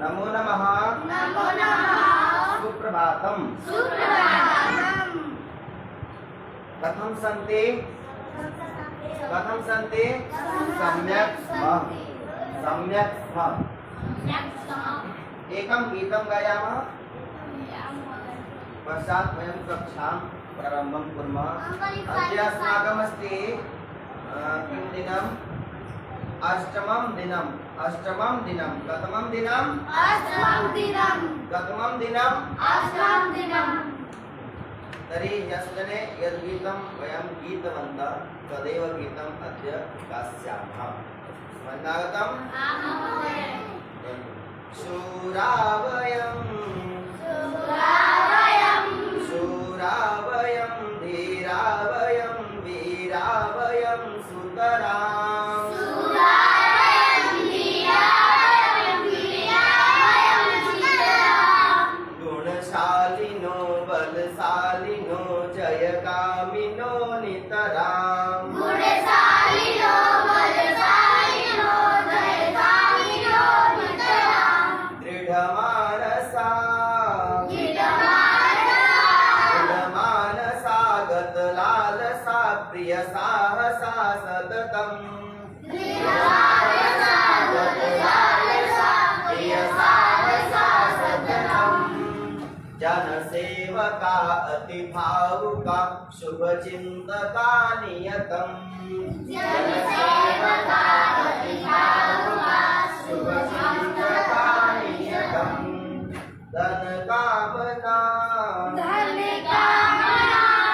नमो नमः। नमो नमः। सुप्रभातम। सुप्रभातम। कथं सन्ति? कथं सन्ति? सम्यक् स्मः। सम्यक् स्मः। एकं गीतं गायामः। पश्चात् वयं कक्षां प्रारम्भं कुर्मः। अद्य अस्माकमस्ति किं दिनम्? अष्टमं दिनम्। अष्टमं दिनं। कथमं दिनम्? अष्टमं दिनम्। कथमं दिनम्? अष्टमं दिनम्। तर्हि ह्यस्तने यद् गीतं वयं गीतवन्तः तदेव गीतम् अद्य गास्यामः। स्मरणागतम्? आम् महोदय। शूरा वयं धीरा वयं वीरा वयं सुतराम्। गुणशालिनो बलशालिनो जयकामिनो नितराम्। दृढमानसा प्रिय साहसा सततम्। जनसेवका अति भावुका शुभचिन्तका नियतम्। शुभचिन्तका नियतम्।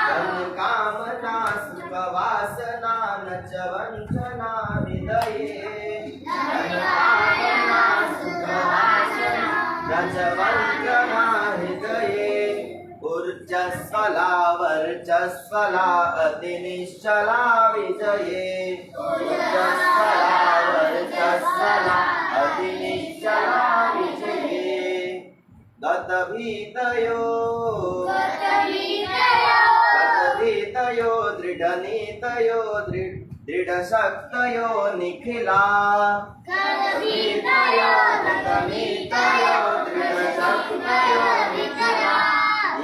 धनकामना सुखवासना न च वञ्चना हृदये। धनकामना सुखवासना न च वञ्चना हृदये। ऊर्जस्वला वर्चस्वला अतिनिश्चला विजये। ऊर्जस्वला वर्चस्वला अतिनिश्चला विजये। गतभीतयो दृढनीतयो दृढशक्तयो निखिला।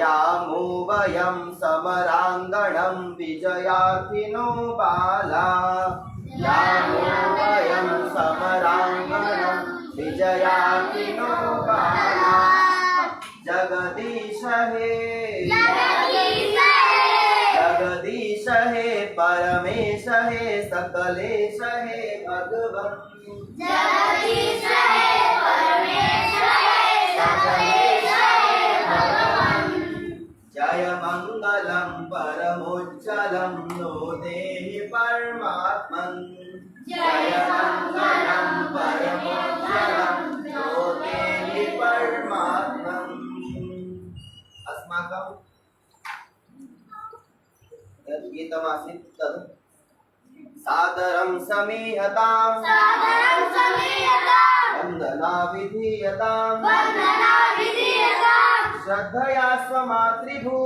यामो वयं समराङ्गणं विजयार्थिनो बाला। यामो वयं समराङ्गणं विजयार्थिनो बाला। जगदीश हे परमेश हे सकलेश हे भगवन्। जय मंगलम परमोज्जलम नो देहि परमात्मन्। जय मंगलम परमोज्जलम नो देहि परमात्मन्। अस्माकं यद् गीतमासीत् तद् सादरं समीहताम्। वन्दना विधीयताम्। श्रद्धया स्वमातृभू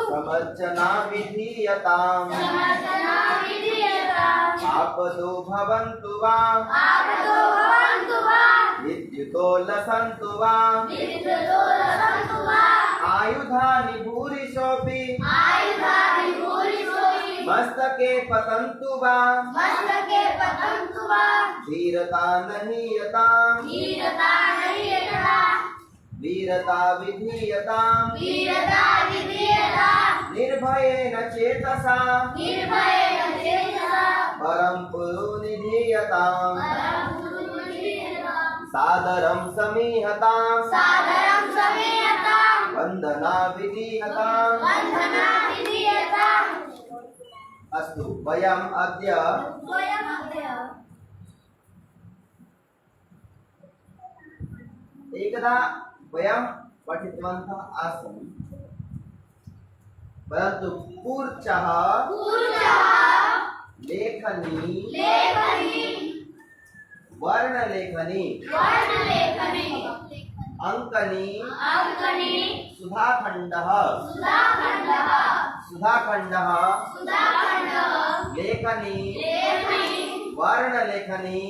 समर्चना विधीयताम्। आपदो भवन्तु वा विद्युतो लसन्तु वा आयुधानि भूरिशोऽपि मस्तके पतन्तु वा धीरता नहीयताम्। वीरता विधीयताम्। निर्भयेन चेतसा परं पुरो निधीयताम्। सादरं समीहताम्। वन्दना विधीयताम्। अस्तु वयम् अद्य एकदा वयं पठितवन्तः आसन् परन्तु कूर्चः लेखनी वर्णलेखनी अंकनी सुधाखण्डः लेखनी वर्णलेखनी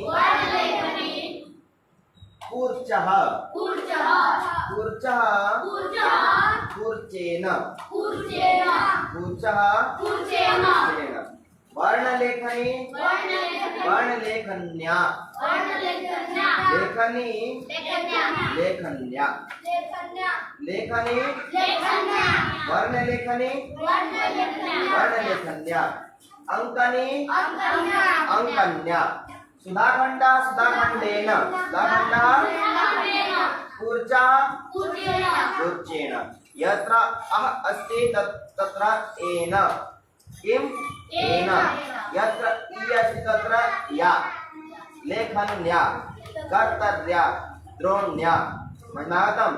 कूर्चः कूर्चः कूर्चः कूर्चः कूर्चेन कूर्चेन कूर्चः कूर्चेन कूर्चेन वर्णलेखनी वर्णलेखन्या वर्णलेखन्या वर्णलेखन्या लेखनी लेखन्या लेखन्या लेखन्या लेखनी लेखन्या वर्णलेखनी वर्णलेखन्या वर्णलेखन्या अंकनी अंकन्या अंकन्या सुधाखंड सुधाखंडेन सुधाखंडः लेखन्या कूर्चा कूर्चेन कूर्चेन यत्र अः अस्ति तत्र एन किम् एन यत्र इ अस्ति तत्र या लेखन्या कर्तर्या द्रोण्या समझनागतम्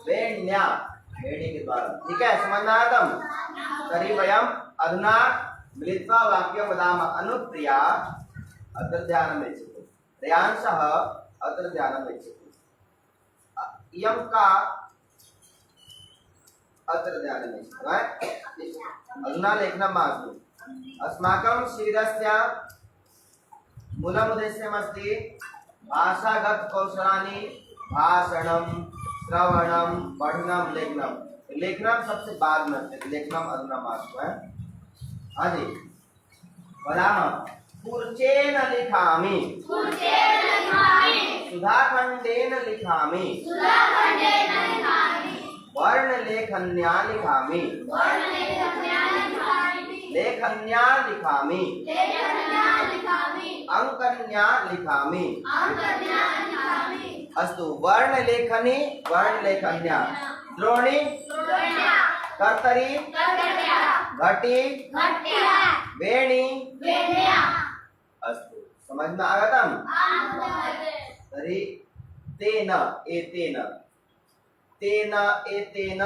वेण्या वेणी के द्वारा ठीक है समझनागतम् तर्हि वयम् अधुना मिलित्वा वाक्यं वदामः अनुप्रिया अत्र ध्यानं यच्छतु रेयांशः अत्र ध्यानं यच्छतु इयं का अत्र ध्यानं यच्छतु अधुना लेखनं मास्तु अस्माकं शिबिरस्य मूलमुद्देश्यमस्ति भाषागतकौशलानि भाषणं श्रवणं पठनं लेखनं लेखनं सबसे बाद में है लेखनं अधुना मास्तु है हाँ जी वदामः कूर्चेन लिखामि कूर्चेन लिखामि सुधाखण्डेन लिखामि सुधाखण्डेन लिखामि वर्णलेखन्या लिखामि वर्णलेखन्या लिखामि लेखन्या लिखामि लेखन्या लिखामि अंकन्या लिखामि अंकन्या लिखामि अस्तु वर्णलेखनी वर्णलेखन्या द्रोणी द्रोण्या कर्तरी कर्तर्या घटी घट्या वेणी वेण्या अस्तु समझ में आगतम् आगतम् तर्हि तेन एतेन तेन एतेन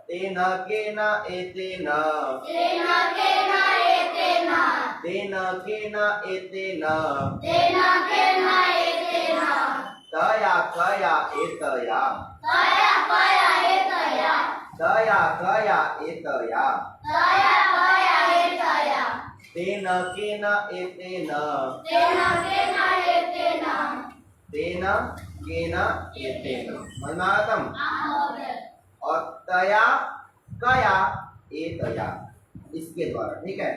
तेन केन एतेन तेन केन एतेन तेन केन एतेन तेन केन एतेन तया कया एतया तया कया एतया तया कया एतया तया कया एतया तेन केन एतेन तेन केन एतेन तेन केन एतेन मनातम आहोरे और तया कया एतया इसके द्वारा ठीक है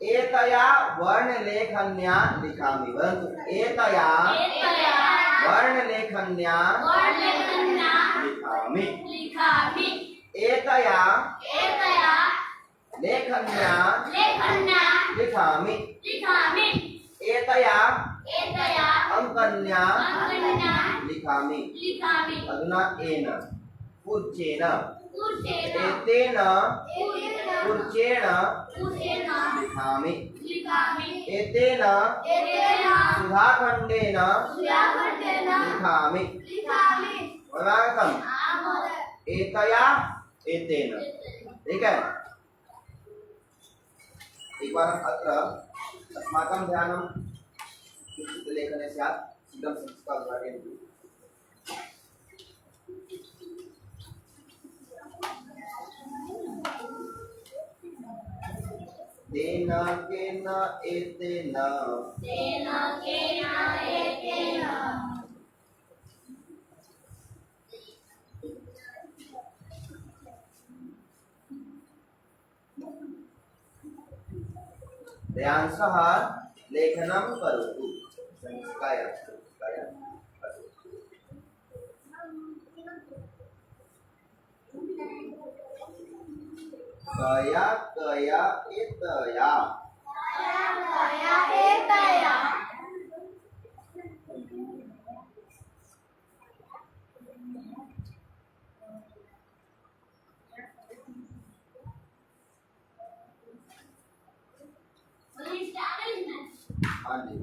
एतया वर्णलेखन्या लिखामि परंतु एतया एतया वर्णलेखन्या वर्णलेखन्या लिखामि लिखामि एतया एतया लेखन्या लेखन्या लिखामि लिखामि एतया एतया अंकन्या अंकन्या लिखामि लिखामि अधुना एन कूर्चेन कूर्चेन एतेन एतेन कूर्चेन कूर्चेन लिखामि लिखामि एतेन एतेन सुधाखण्डेन सुधाखण्डेन लिखामि लिखामि वदामः आहोरे एतया एतेन ठीक है एक बार अत्र अस्माकं ध्यानं किञ्चित् लेखने स्यात् शीघ्रं संस्कृतभागेषु तेन केन एतेन तेन केन एतेन रेयांशः लेखनं करोतु संस्काय संस्काय कया कया एतया कया एतया हाँ जी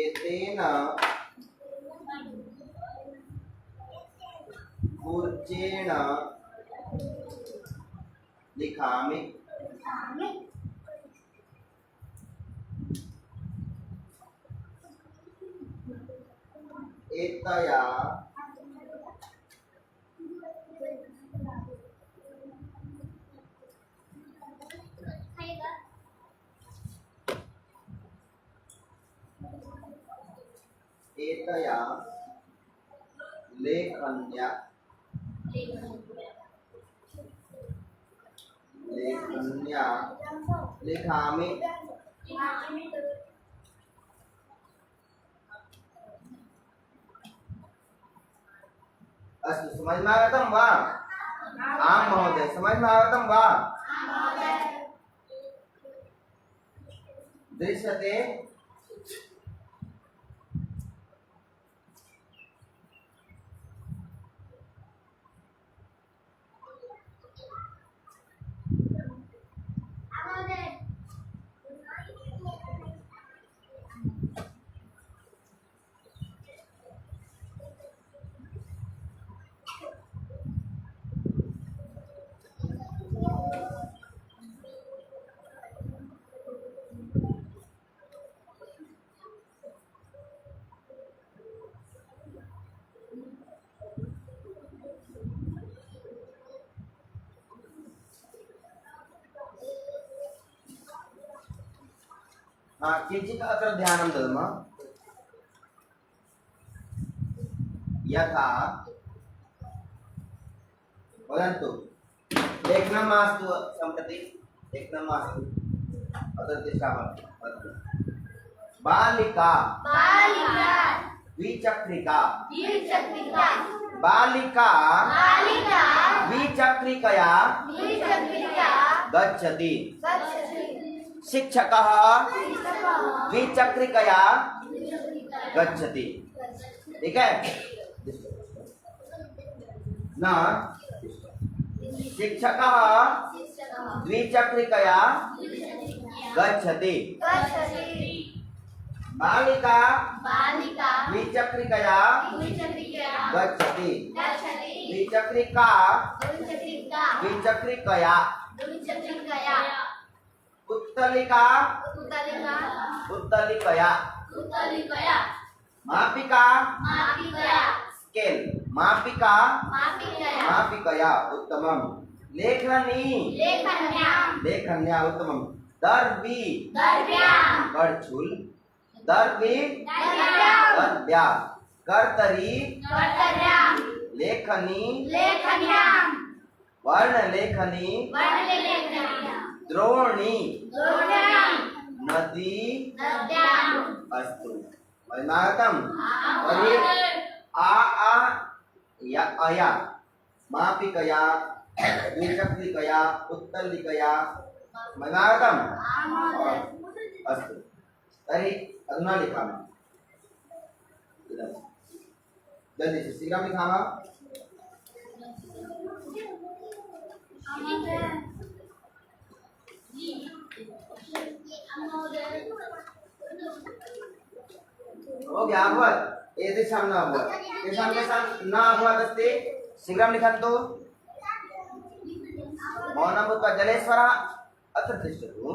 एतेन कूर्चेन लिखामि एतया एतया लेखन्या लेखन्या लिखामि अस्तु समझ में आगतं वा आं महोदय समझ में आगतं वा दृश्यते हाँ किञ्चित् अत्र ध्यानं दद्मः यथा वदन्तु लेखनं मास्तु सम्प्रति लेखनं मास्तु अत्र तिष्ठामः बालिका बालिका द्विचक्रिका द्विचक्रिका बालिका बालिका द्विचक्रिकया द्विचक्रिका गच्छति गच्छति शिक्षकः द्विचक्रिकया गच्छति ठीक है न शिक्षकः द्विचक्रिकया गच्छति गच्छति बालिका बालिका द्विचक्रिकया द्विचक्रिका गच्छति गच्छति द्विचक्रिका द्विचक्रिका द्विचक्रिकया द्विचक्रिकया उत्तलिका उत्तलिका उत्तलिकया उत्तलिकया मापिका मापिकया स्केल मापिका मापिकया मापिकया उत्तमम् लेखनी लेखन्यां लेखन्या उत्तमम् दर्वी दर्व्यां करछुल दर्वी दर्व्यां दर्व्या कर्तरी कर्तर्यां लेखनी लेखन्यां वर्णलेखनी वर्णलेखन्यां द्रोणी द्रोण्यां नदी नद्यां अस्तु वैनागतम् तर्हि आ या अया मापिकया द्विचक्रिकया उत्तलिकया वैनागतम् अस्तु तर्हि अधुना लिखामः इदं जल्दी से शीघ्रं लिखामः हो गया अभवत् एतेषां न अभवत् तेषां तेषां न अभवत् अस्ति शीघ्रं लिखन्तु मौनं भूत्वा जलेश्वरः अत्र तिष्ठतु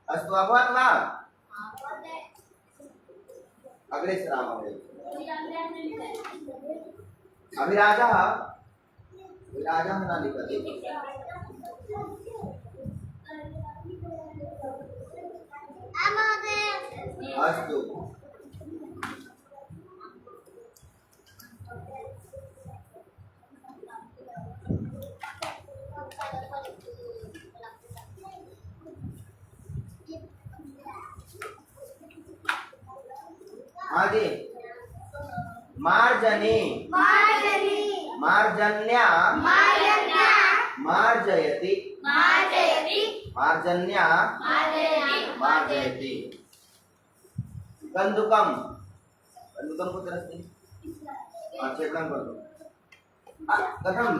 अस्तु अभवत् वा अग्रे सरामः अभिराजः विराजः न लिखति अस्तु आदि मार्जनी मार्जनी मार्जन्या मार्जन्या मार्जयति मार्जयति मार्जन्या मार्जयति मार्जयति कन्दुकं कन्दुकं कुत्र अस्ति क्षेपणं करोतु कथं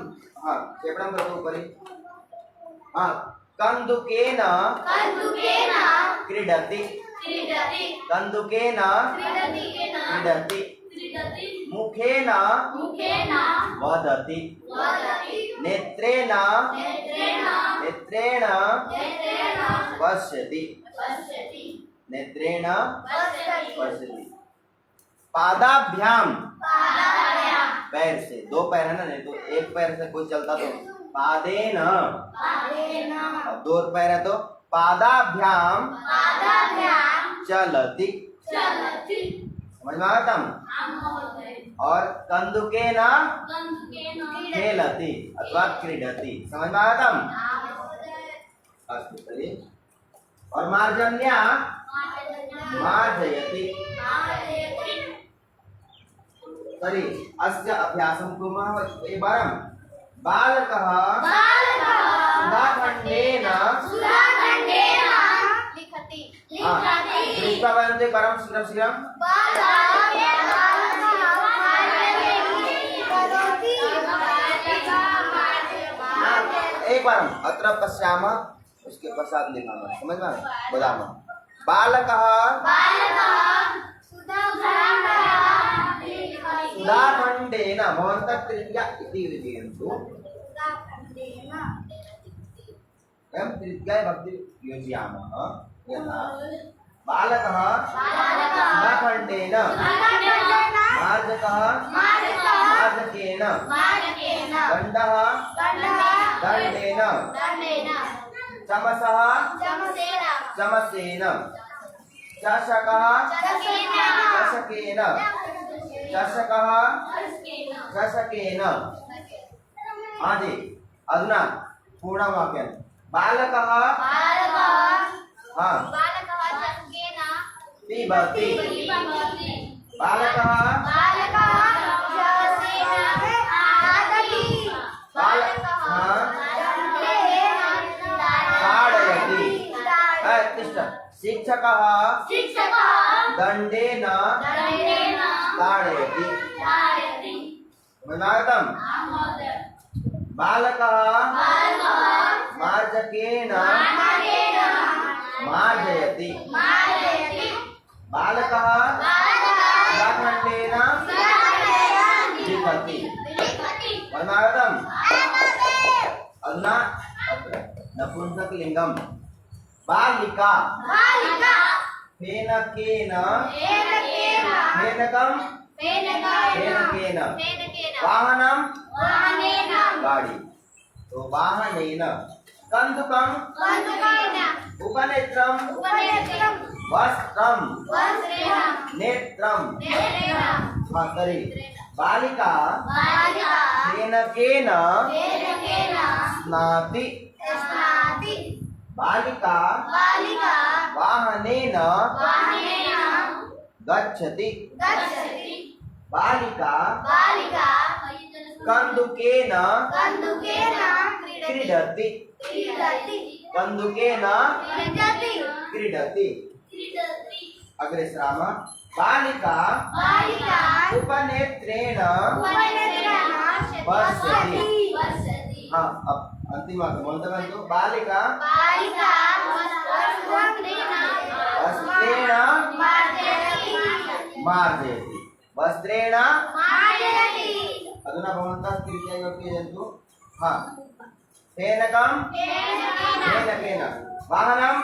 क्षेपणं करोतु उपरि कन्दुकेन कन्दुकेन क्रीडति क्रीडति कन्दुकेन क्रीडति क्रीडति क्रीडति मुखेन मुखेन वदति वदति नेत्रेण नेत्रेण नेत्रेण नेत्रेण पश्यति पश्यति नेत्रेण पश्यति पश्यति पादाभ्याम पादाभ्यां पैर से दो पैर है ना नहीं तो एक पैर से कोई चलता तो पादेन। पादेन अब दो पैर है तो पादाभ्याम पादाभ्याम चलति। चलति समझ में आता हूँ? और कंदुकेन कंदुकेन खेलति अथवा क्रीडति। समझ में आता हूँ? अस्तु चलिए। और मार्जन्या मार्जयति। तर्हि अस्य अभ्यासं कुर्मः एकवारं। बालकः सुधाखण्डेन लिखति दृष्ट्वा वदन्तु एकवारं शीघ्रं शीघ्रं। एक बार अत्र पश्यामः उसके पश्चात लिखामः। समझ में वदामः। बालकः सुधाखण्डेन भवन्तः तृतीया इति विधीयन्तु। वयं तृतीयाय भक्ति योजयामः। यथा बालकः सुधाखण्डेन मार्जकः मार्जकेन दण्डः दण्डेन चमसः चमसेन चषकः चषकेन चषकः चषकेन। आदि अधुना पूर्णवाक्यं। बालकः हाँ पिबति। बालकः ताडयति। तिष्ठ। शिक्षकः दण्डेन ताडयति। मनागतम्। बालकः मार्जकेन मार्जयति। बालकः सुधाखण्डेन लिखति। मनागतम्। अधुना अत्र नपुंसकलिङ्गं। बालिका फेनकेन फेनकं फेनकेन वाहनं गाड़ी। तो वाहनेन कन्दुकं उपनेत्रं वस्त्रं नेत्रं। तर्हि बालिका फेनकेन स्नाति। बालिका वाहनेन गच्छति। बालिका कन्दुकेन क्रीडति। कन्दुकेन क्रीडति। अग्रे श्रामः। बालिका उपनेत्रेण पश्यति। हाँ अब अंतिम मंत्र। बालिका वस्त्रेण मार्जयति। वस्त्रेण अधुना भवन्तः तृतीया विभक्ति यजन्तु। हाँ फेनकं फेनकेन वाहनं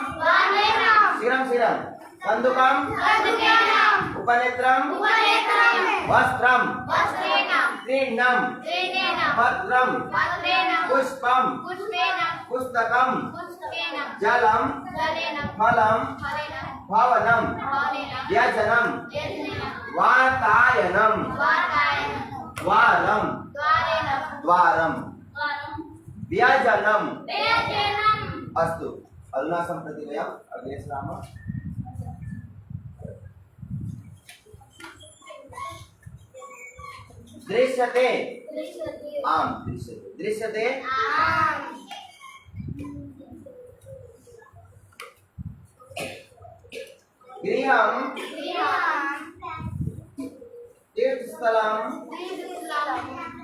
शीघ्रं शीघ्रं कन्दुकं उपनेत्रं वस्त्रं क्रीडनं पत्रं पुष्पं पुस्तकं जलं फलं भवनं व्यजनं वातायनं द्वारं द्वारं व्यजनं। अस्तु अधुना सम्प्रति वयम् अग्रे श्रामः। दृश्यते आम दृश्यते दृश्यते गृहं तीर्थस्थलं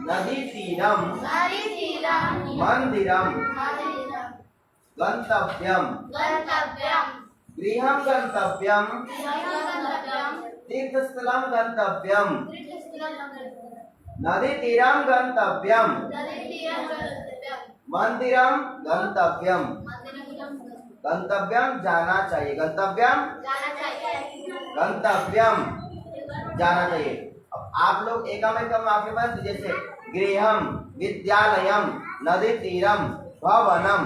नदीतीरं मन्दिरं गन्तव्यं। गृहं गन्तव्यं तीर्थस्थलं गन्तव्यं नदीतीरं गन्तव्यं मन्दिरं गन्तव्यं। गन्तव्यं जाना चाहिए। गन्तव्यं गन्तव्यं जाना चाहिए। अब आप लोग एकम एकम वाक्य में जैसे गृहम, विद्यालयम, नदी तीरम, भवनम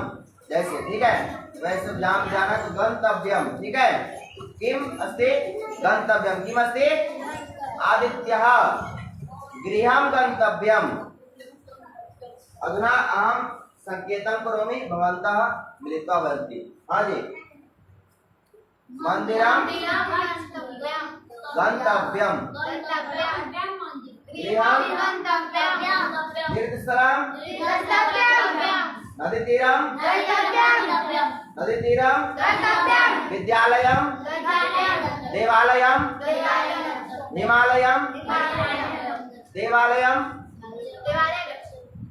जैसे, ठीक है, वैसे जान जाना तो गंतव्यम, ठीक है। किम अस्ति गंतव्यम, किम अस्ति आदित्यः गृहं गंतव्यम। अधुना अहं संकेतं करोमि, भवन्तः मिलित्वा वदन्ति। हाँ जी, मंदिरं गंतव्यम, तीर्थस्थलं नदीतीरं, नदीतीरं विद्यालयं, देवालयं, हिमालयं, देवालयं,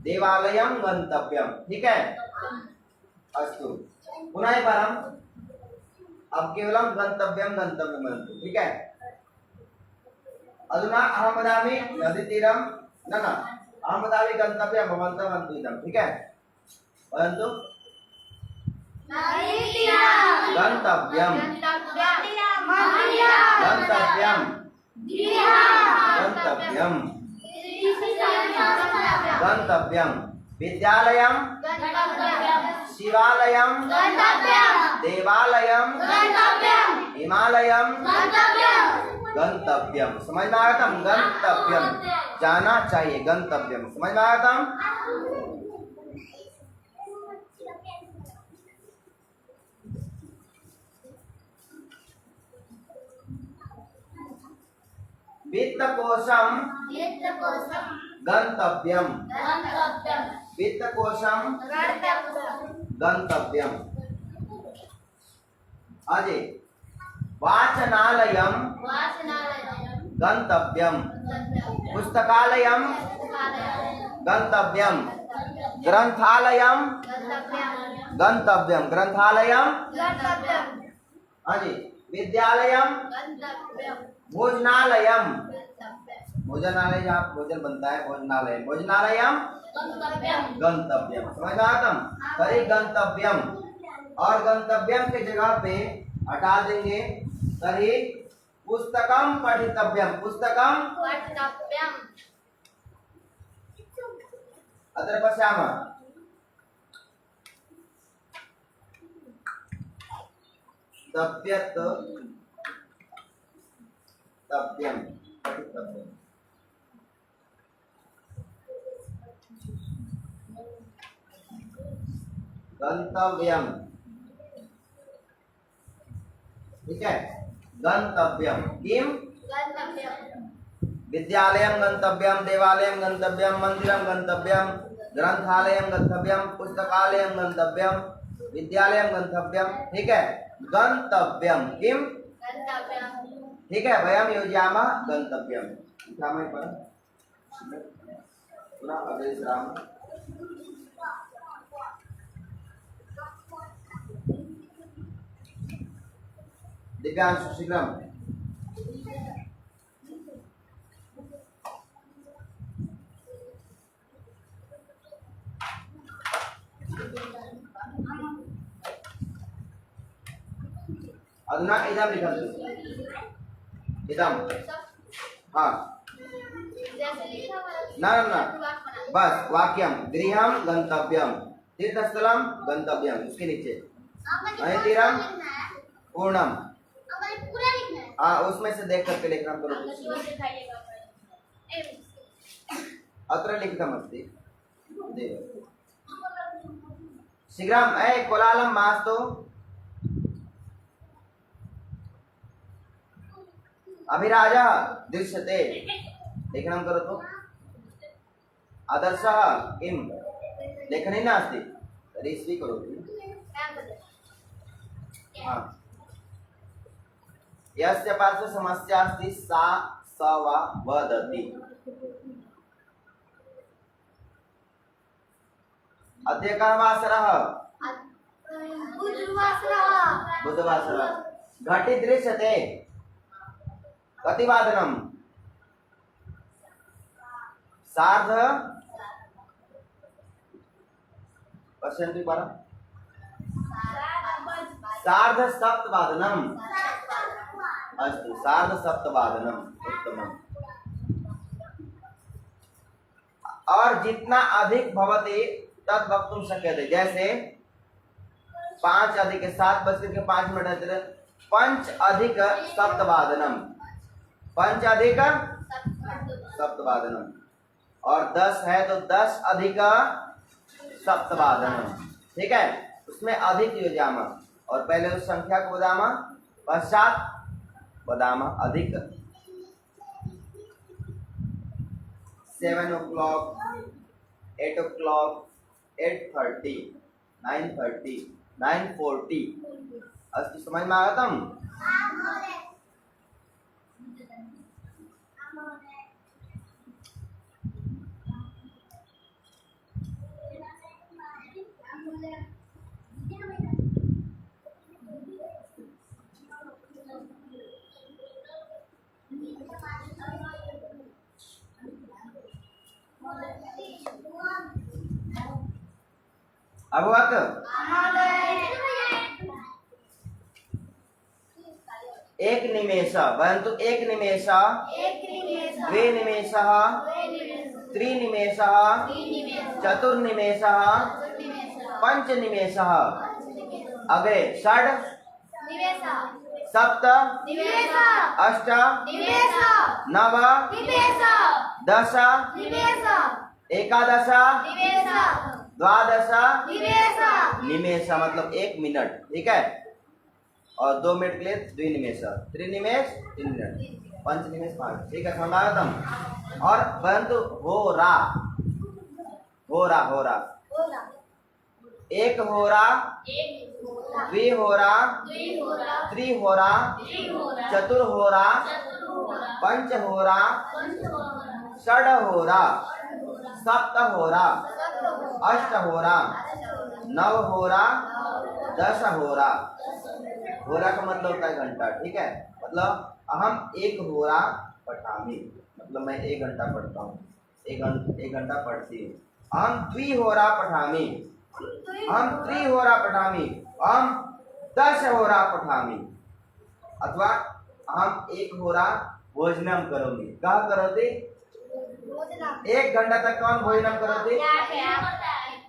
देवालयं गंतव्यम, ठीक है। अस्तु, पुनः एक बार हम अब केवलं गंतव्यम गंतव्यम वदन्तु, ठीक है। अधुना अहं वदामि नदीतीरं, न अहं वदामि गंतव्यं, भवन्तः वदन्तु इदं, ठीक है। वदन्तु गंतव्यम, गंतव्यम, गंतव्यम, गंतव्यम, विद्यालयं, शिवालयं, देवालयं, हिमालयं, गंतव्यम। समझ में आया था? गंतव्यम जाना चाहिए, गंतव्यम, समझ में आया था? वित्तकोशम गंतव्यम, वित्तकोशम गंतव्यम। अजय वाचनालयम गंतव्यम, पुस्तकालयम गंतव्यम, ग्रंथालयम गंतव्यम, ग्रंथालयम। अजय विद्यालयम, भोजनालयम, भोजनालय जहाँ भोजन बनता है, भोजनालय, भोजनालयम गंतव्यम। समझ में आता? करी गंतव्यम और गंतव्यम के जगह पे हटा देंगे, तरी पुस्तकम पठितव्यम, पुस्तकम अत्र पश्यामः। तप्यत तप्यम पठितव्यम, गंतव्यम, ठीक है, गंतव्यम। किम विद्यालयं गंतव्यम, देवालयं गंतव्यम, मंदिरं गंतव्यम, ग्रंथालयं गंतव्यम, पुस्तकालयं गंतव्यम, विद्यालयं गंतव्यम, ठीक है, गंतव्यम। किम, ठीक है, वयं योजयामः गंतव्यम। लिखामः पर पुनः अग्रेसरामः। दिव्यांशु शीघ्रम। अधुना इदं लिखन्तु, इदं, हाँ, न बस वाक्यम गृहं गंतव्यम, तीर्थस्थलम गंतव्यम, उसके नीचे तीरम पूर्णम, हाँ, उसमें से देख करके लेखन करो। अत्र लिखितमस्ति शीघ्रम्, कोलाहलं मास्तु। अभिराजः दृश्यते, लेखनं करोतु। आदर्शः किं लेखनी नास्ति, तर्हि स्वीकरोतु। हाँ, यस्य पार्श्वे समस्या अस्ति सा स वा वदति। अद्य कः वासरः? बुधवासरः। घटी दृश्यते, कति वादनम्? सार्ध, पश्यन्तु एकवारम्, सार्धसप्तवादनम्। अस्तु, सार्धसप्तवादनम्, उत्तमम्। और जितना अधिक भवति तद वक्तुम शक्यते। जैसे 5 अधिक 7:05 पंच अधिक सप्तवादनम, पंच अधिक सप्तवादनम, और 10 है तो 10 अधिक सप्तवादनम। ठीक है, उसमें अधिक योजामा और पहले उस संख्या को बदामा, पश्चात बदामा अधिक 7 o'clock 8 o'clock 8:30 9:30 9:40। अब समझ में आया तुम? अब वक्त एक निमेष, परंतु एक निमेष, द्वे निमेष, त्रिनिमेष, चतुर्निमेष, पंचनिमेष, अग्रे षड सप्त अष्ट नव दश एकादश द्वादश निमेष, मतलब 1 मिनट। ठीक है, और 2 मिनट के लिए द्विनिमेष, त्रिनिमेष 3 मिनट, पंचनिमेष 5। ठीक है, समझ आया तुम? और परंतु होरा, होरा होरा, 1 होरा, द्विहोरा, त्रिहोरा, चतुर्होरा, पंचहोरा, षडहोरा, सप्तहोरा, अष्टहोरा, नवहोरा, दशहोरा। होरा का मतलब होता है घंटा। ठीक है, मतलब अहम 1 होरा पठामी, मतलब मैं 1 घंटा पढ़ता हूँ, 1 घंटा पढ़ती हूँ। अहम द्विहोरा पठामी, अहम त्रिहोरा पठामी, अहम 10 होरा पठामी। अथवा अहम 1 होरा भोजनम करोमि। क्या करोति? 1 घंटा तक कौन भोजनम करोति?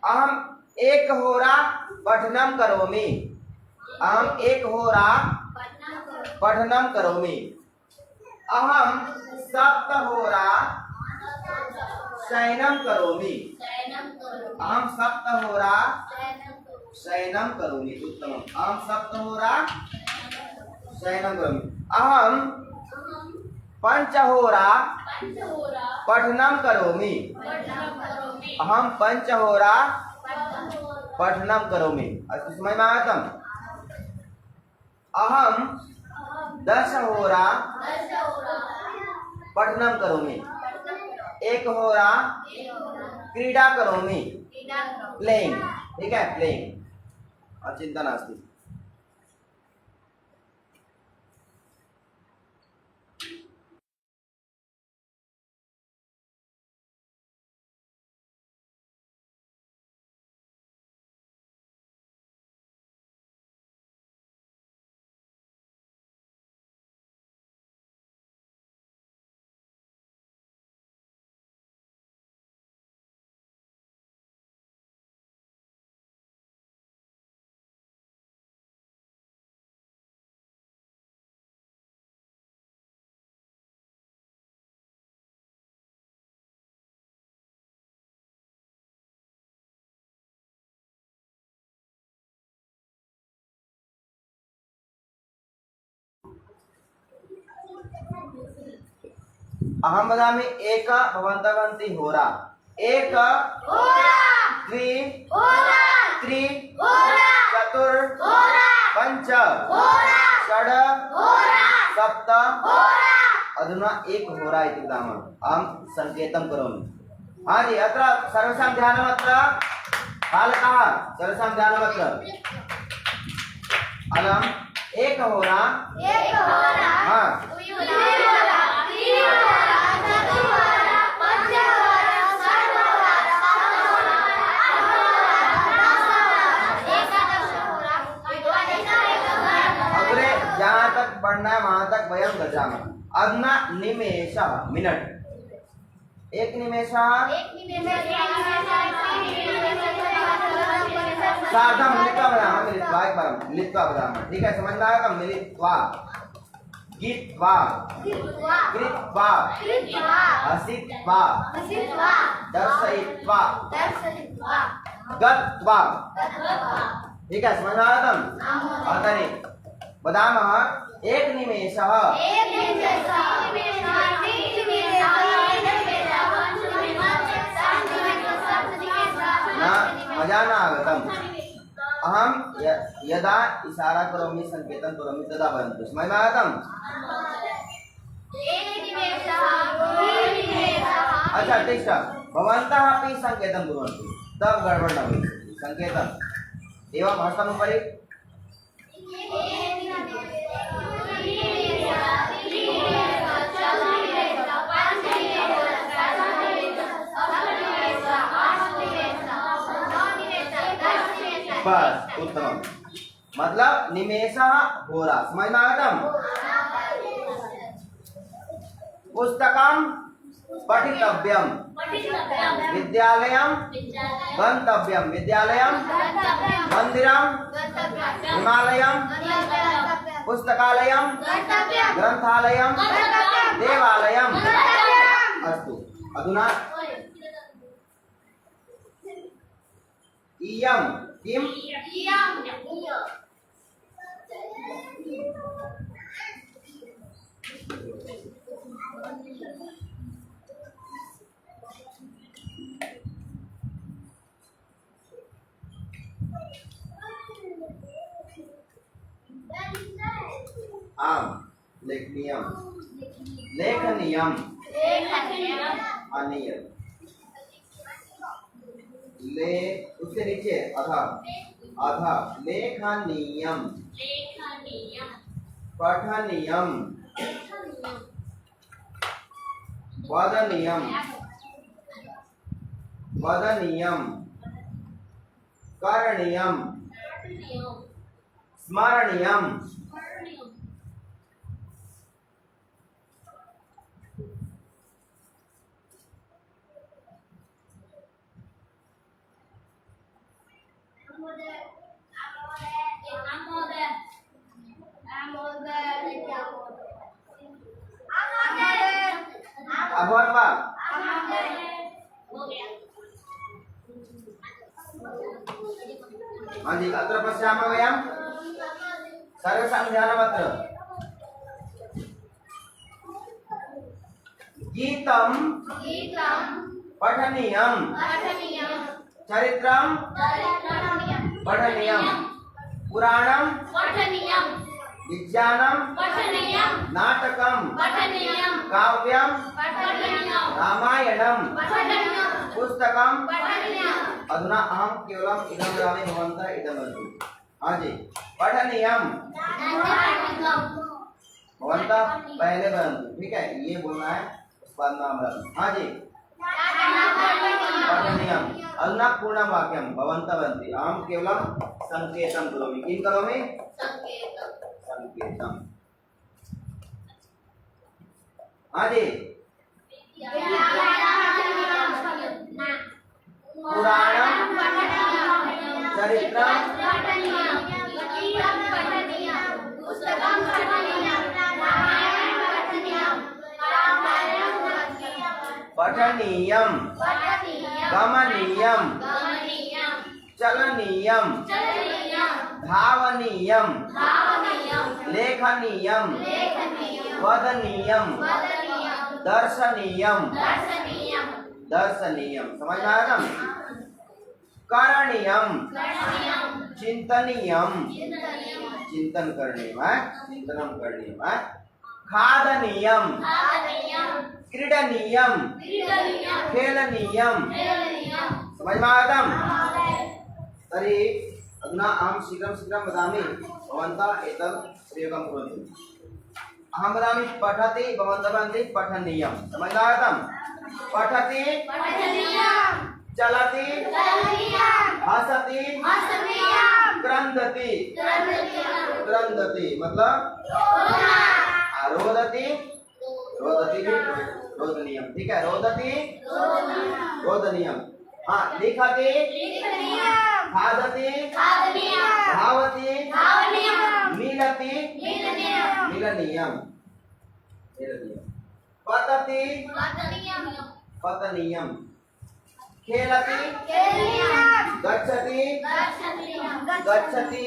अहम 1 होरा पठनम करोमि, अहम 1 होरा पठनम करोमि। अहम 7 होरा शयनम करोमि, अहम 7 होरा शयनम करोमि। उत्तम, अहम 7 होरा शयनम करोमि। अहम 5 होरा पठनम करोमि, अहम 5 होरा पठनम करोमि। अच्छा, समझ में आया तुम? अहम 10 होरा पठनम करोमि, 1 होरा क्रीडा करोमि, प्लेइंग। ठीक है, प्लेइंग, और चिंता नास्ति। अहम वदामि एक भवन्तः वदन्ति होरा, 1 द्वि त्रि चतुर् पंच षड् सप्त। अधुना 1 होरा इति वदामः। अहं संकेतं करोमि। हाँ जी, अत्र सर्वेषां ध्यानम्। अत्र बालकाः सर्वेषां ध्यानम्। अत्र अलम् 1 होरा, हाँ, जहाँ तक बढ़ना है वहां तक वयम गजामः। अधुना निमेष मिनट, एक निमेषः सार्धं मिलित्वा वदामः मिलित्वा एक बार मिलित्वा वदामः ठीक है समझ में आएगा मिलित्वा गीत्वा कृत्वा हसित्वा दर्शयित्वा गत्वा ठीक है समझ में आया अतरे वदामः एक निमेषः न मजा न आगतम् अहम यदा इशारा करोमि संकेतं करोमि तदा वदन्तु समझ में आगतम् अच्छा तिष्ठ भवन्तः अपि संकेतं कुर्वन्तु तब गड़बड़ न भवेत् संकेतम् एवं हस्तमुपरि बस उत्तम मतलब निमेषः होरा समझ में आगतम् पुस्तकं पठितव्यं विद्यालयं गन्तव्यं विद्यालयं मंदिरं हिमालयं पुस्तकालयं ग्रन्थालयं देवालयं अस्तु अधुना इयं किम आम लेखनीयम लेखनीयम अनियम ले उसके नीचे अधा अधा लेखनीयम पठनीयम वदनीयम वदनीयम करणीयम स्मरणीयम अभवत्वा हाँ जी अत्र पश्यामः वयं सर्वेषां ध्यानमत्र गीतं पठनीयं चरित्रं पठनीयं पुराणं विज्ञानं नाटकं काव्यं रामायणं पुस्तकं अधुना अहं केवलम् इदं वदामि भवन्तः इदं वदन्तु हाँ जी पठनीयं भवन्तः पहले वदन्तु ठीक है ये बोलना है उस बाद में हम हाँ जी पठनीयम् अधुना पूर्णं वाक्यं भवन्तः वदन्ति अहं केवलं संकेतं करोमि किं करोमि संकेतं हाँ जी पुराणं चरित्रं पठनीयं गमनीयं चलनीयं धावनीयं लेखनीयं वदनीयं दर्शनीयं दर्शनीयं समझ में आया ना करणीयं चिंतनीयं चिंतन करणीयं है चिंतनं करणीयं है खादनीयं क्रीडनीयं खेलनीयं समझ में आगतं तर्हि अधुना अहं शीघ्रं शीघ्रं वदामि भवन्तः एतत् प्रयोगं कुर्वन्तु अहं वदामि पठति भवन्तः वदन्ति पठनीयं समझ में आगतं पठति चलति हसति क्रन्दति क्रन्दति मतलब रोदति रोदति भी रोदनीयम। ठीक है, रोदती रोदनीयम। हाँ, लिखति खादति धावति मीलति मिलनीयम। पतति पतनीयम। खेलति गच्छति गच्छति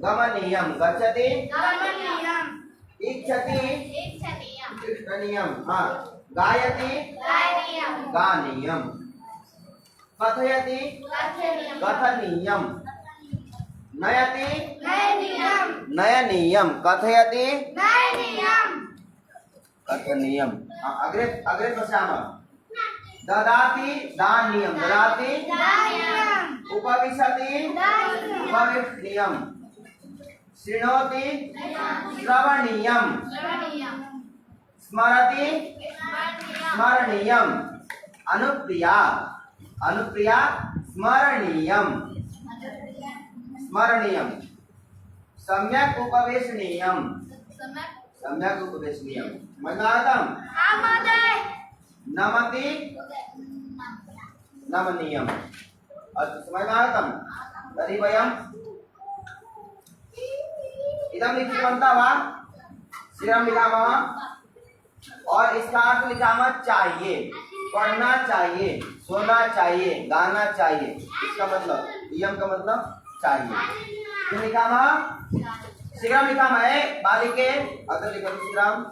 गमनीयम। गच्छति इच्छति इष्टनीयम। हाँ, गायति गानीयम। कथयति कथनीयम। नयति नयनीयम। कथयति कथनीयम। हाँ, अग्रे अग्रे पश्यामः। ददाति दानीयम। ददाति उपविशति उपविष्णीयम। शृणोति श्रवणीयम। स्मरति स्मरणीयम। अनुप्रिया अनुप्रिया स्मरणीयम स्मरणीयम। सम्यक् उपवेशनीयम सम्यक् उपवेशनीयम। मनार्थम नमति नमनीयम। समयार्थम तर्हि वयम् इदं लिखितवन्तः वा? शीघ्रं लिखामः और इसका अर्थ लिखामः चाहिए, पढ़ना चाहिए, सोना चाहिए, गाना चाहिए। इसका मतलब नियम का मतलब चाहिए। क्यों लिखामः? शीघ्रं लिखामः। बालिके अत्र लिखतु शीघ्रम्।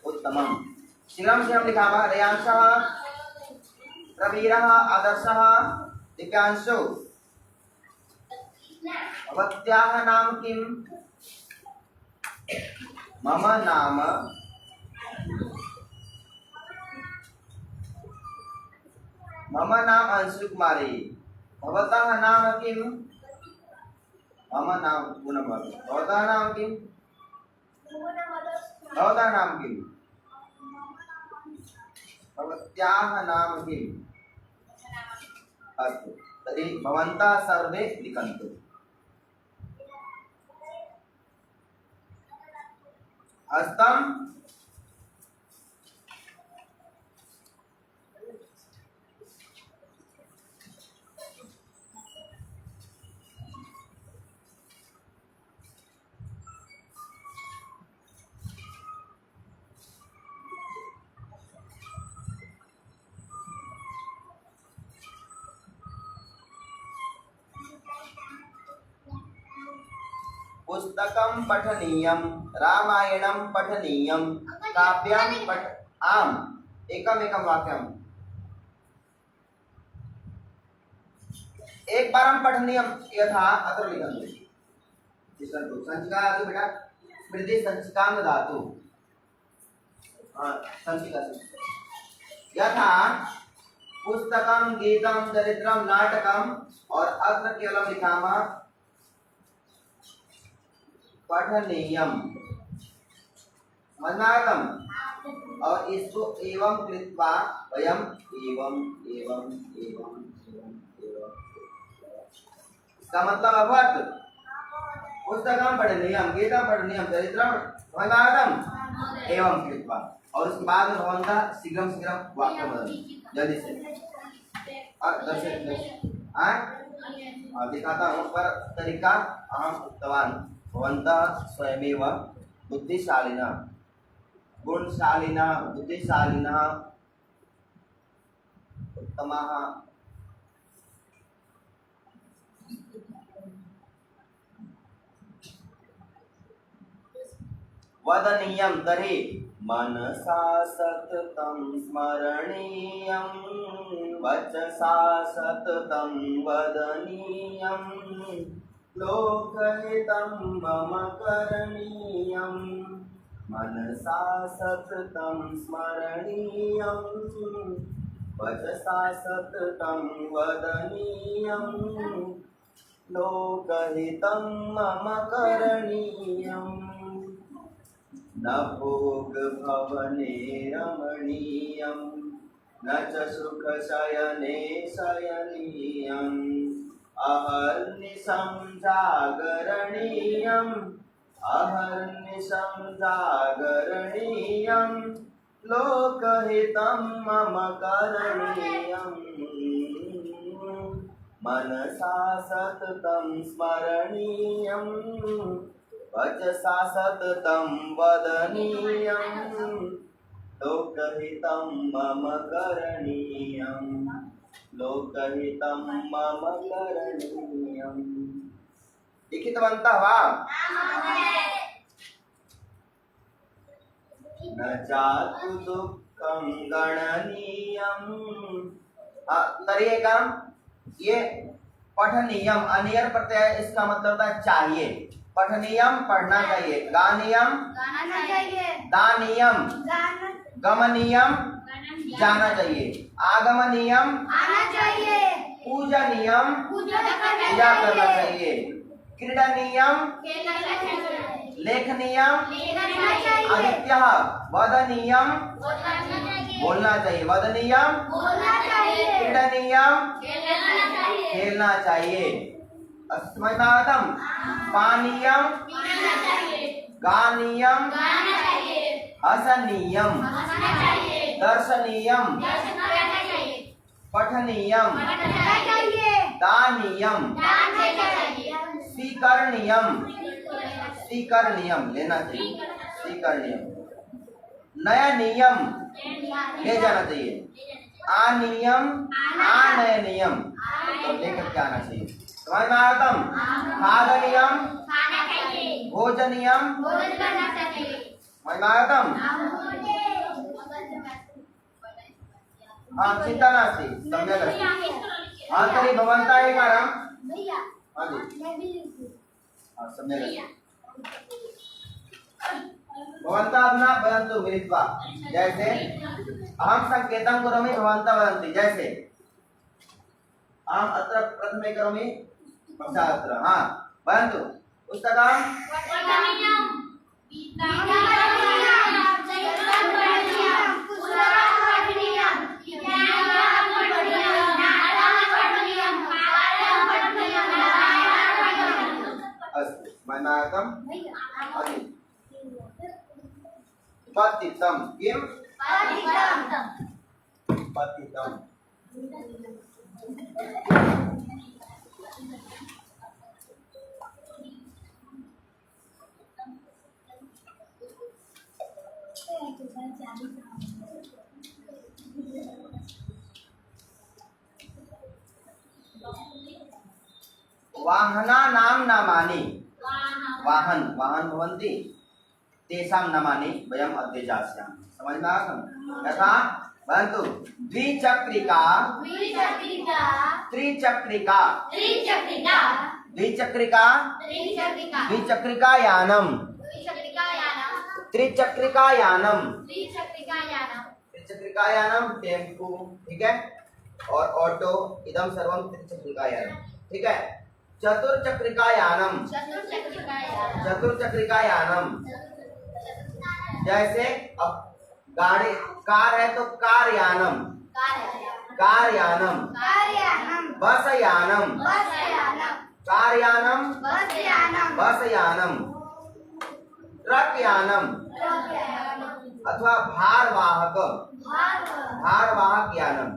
उत्तमम्। शीघ्रं शीघ्रं लिखामः। रेयांशः प्रवीरः आदर्शः दिव्यांशु। भवत्याः नाम किम्? मम नाम अंशु कुमारी। भवतः नाम किम्? मम नाम पुनः भवतः नाम किम्? भवतः नाम किम्? भवत्याः नाम किम्? अस्तु, तर्हि भवन्तः सर्वे लिखन्तु। हस्तम पुस्तकं पठनीयं, रामायणं पठनीयं, काव्यं आम एकमेकं वाक्यम् एक बारं पठनीयं यथा अत्र लिखन्तु। तिष्ठन्तु। संचिका दातु बेटा, स्मृति संचिकां ददातु। संचिका यथा पुस्तकं गीतं चरित्रं नाटकम् और अत्र केवलं लिखामः पठनीयम। मनागम और इसको एवं कृत्वा वयम एवं एवं एवं एवं एवं। इसका मतलब अभवत् पुस्तकं पठनीयं, गीतं पठनीयं, चरित्रं मनागम एवं कृत्वा। और उसके बाद भवन्तः शीघ्रं शीघ्रं वाक्य वदन्तु जल्दी से। और दर्शक दिखाता हूँ पर तरीका अहम उक्तवान्। भवन्तः स्वयमेव बुद्धिशालिनः गुणशालिनः बुद्धिशालिनः उत्तमाः वदनीयं। तर्हि मनसा सततं स्मरणीयं वचसा सततं वदनीयं लोकहितं मम करणीयं। मनसा सततं स्मरणीयं वचसा सततं वदनीयं लोकहितं मम करणीयं। न भोगभवने रमणीयं न च सुखशयने शयनीयम् अहर्निशं जागरणीयम् अहर्निशं जागरणीयं लोकहितं मम करणीयम् मनसा सततं स्मरणीयं वचसा सततं वदनीयं लोकहितं मम करणीयं लोकहितं मम करणीयम्। लिखितवन्तः वा? न जातु दुःखं गणनीयं। तर्हि एकम ये पठनीयम अनियर प्रत्यय, इसका मतलब होता है चाहिए। पठनीयम पढ़ना चाहिए, गानीयम गाना चाहिए, दानीयम गमनीयम जाना चाहिए, आगमनीयम आना चाहिए, पूजनीयम पूजा पूजा करना चाहिए, क्रीडनीयम खेलना चाहिए, लेखनीयम लिखना चाहिए, अदित्यः वदनीयम बोलना चाहिए, वदनीयम बोलना चाहिए, क्रीडनीयम खेलना चाहिए, खेलना चाहिए। अस्मदादम पानीयम पीना चाहिए, गानीयम गाना चाहिए, हसनीयम हंसना चाहिए, दर्शनीयम दर्शन करना चाहिए, पठनीयम पढ़ना चाहिए, दानीयम दान देना चाहिए, स्वीकरणीयम स्वीकरणीयम लेना चाहिए, स्वीकरणीयम नयनीयम ले जाना चाहिए, आनियम आनयनीयम तो लेकर के आना चाहिए। समझ में आया? खादनीयम खाना चाहिए, भोजनीयम भोजन करना चाहिए, समझ में आया? हाँ चिंता नास्ति सम्यक् अस्ति। हाँ तर्हि भवन्तः एकवारं भैया हाँ जी मैं भी लिखूं। हाँ सम्यक् अस्ति। भवन्तः अधुना वदन्तु मिलित्वा जैसे अहं संकेतं करोमि भवन्तः वदन्ति जैसे अहम् अत्र प्रथमे करोमि पश्चात् अत्र हाँ वदन्तु पुस्तकं पठनीयं विद्यापठनीयं संस्कृतं पठनीयं पुस्तकं पठनीयं ज्ञानं पठनीयं नाटकं पठनीयं कार्यं पठनीयं रामायणं पठनीयम्। अस्तु मनाकं भैया पतितं किं पठितं पतितं वाहनानां नामानि वाहन वाहन भवन्ति तेषां नामानि वयम् अद्य जास्यामः। समझ में आगतं? यथा वदन्तु द्विचक्रिका द्विचक्रिका त्रिचक्रिका त्रिचक्रिका द्विचक्रिका त्रिचक्रिका द्विचक्रिकायानं द्विचक्रिकायानं त्रिचक्रिकायानं त्रिचक्रिकायानं त्रिचक्रिकायानं टेम्पो ठीक है और ऑटो इदं सर्वं त्रिचक्रिकायानं ठीक है। चतुर्चक्रिकायानं चतुर्चक्रिकायानं चतुर्चक्रिकायानं जैसे अब गाड़ी कार है तो कारयानम कारयानम कार्यानं बसयानम बसयानं कारयानम बसयानं बसयानम ट्रकयानम ट्रकयानं अथवा भारवाहक भारवाहक भारवाहक यानम।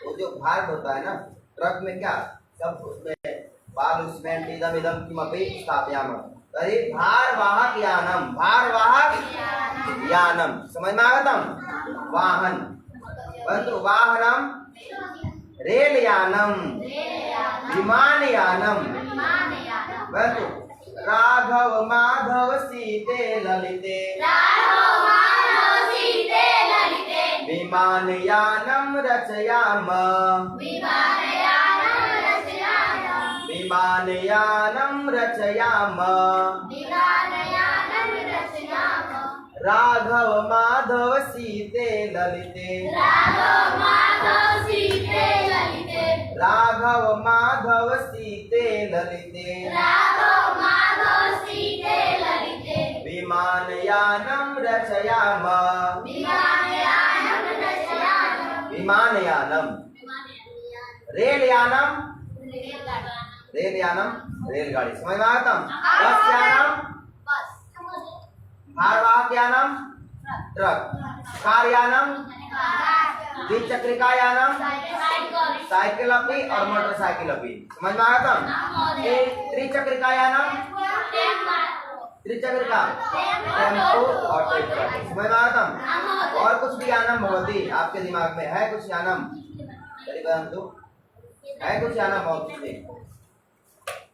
वो जो भार होता है ना ट्रक में क्या सब उसमें बालू सीमेंट इदम इदम किमपि स्थापयामः तर्हि भारवाहक यानम भारवाहक यानम। समझ में आगतं? वाहन परन्तु वाहनम रेलयानम विमानयानम परन्तु राघव माधव सीते ललिते विमानयानं रचयामः विमानयानं रचयामः राघव माधव सीते ललिते राघव माधव सीते ललिते विमानयानं रचयामः विमानयानं रेलयानं रेलयानं रेलगाड़ी। समझ में आगतं? बसयानं भारवाहकयानम ट्रक, कारयानम, द्विचक्रिकायानम, साइकिल अपी और मोटरसाइकिल अपी। समझ में आया था? त्रिचक्रिकायानम, त्रिचक्रिका टेम्पो और ट्रैक्टर। समझ में आया था? और कुछ भी यानम भवती आपके दिमाग में है? कुछ यानम है? कुछ यानम बहुत कुछ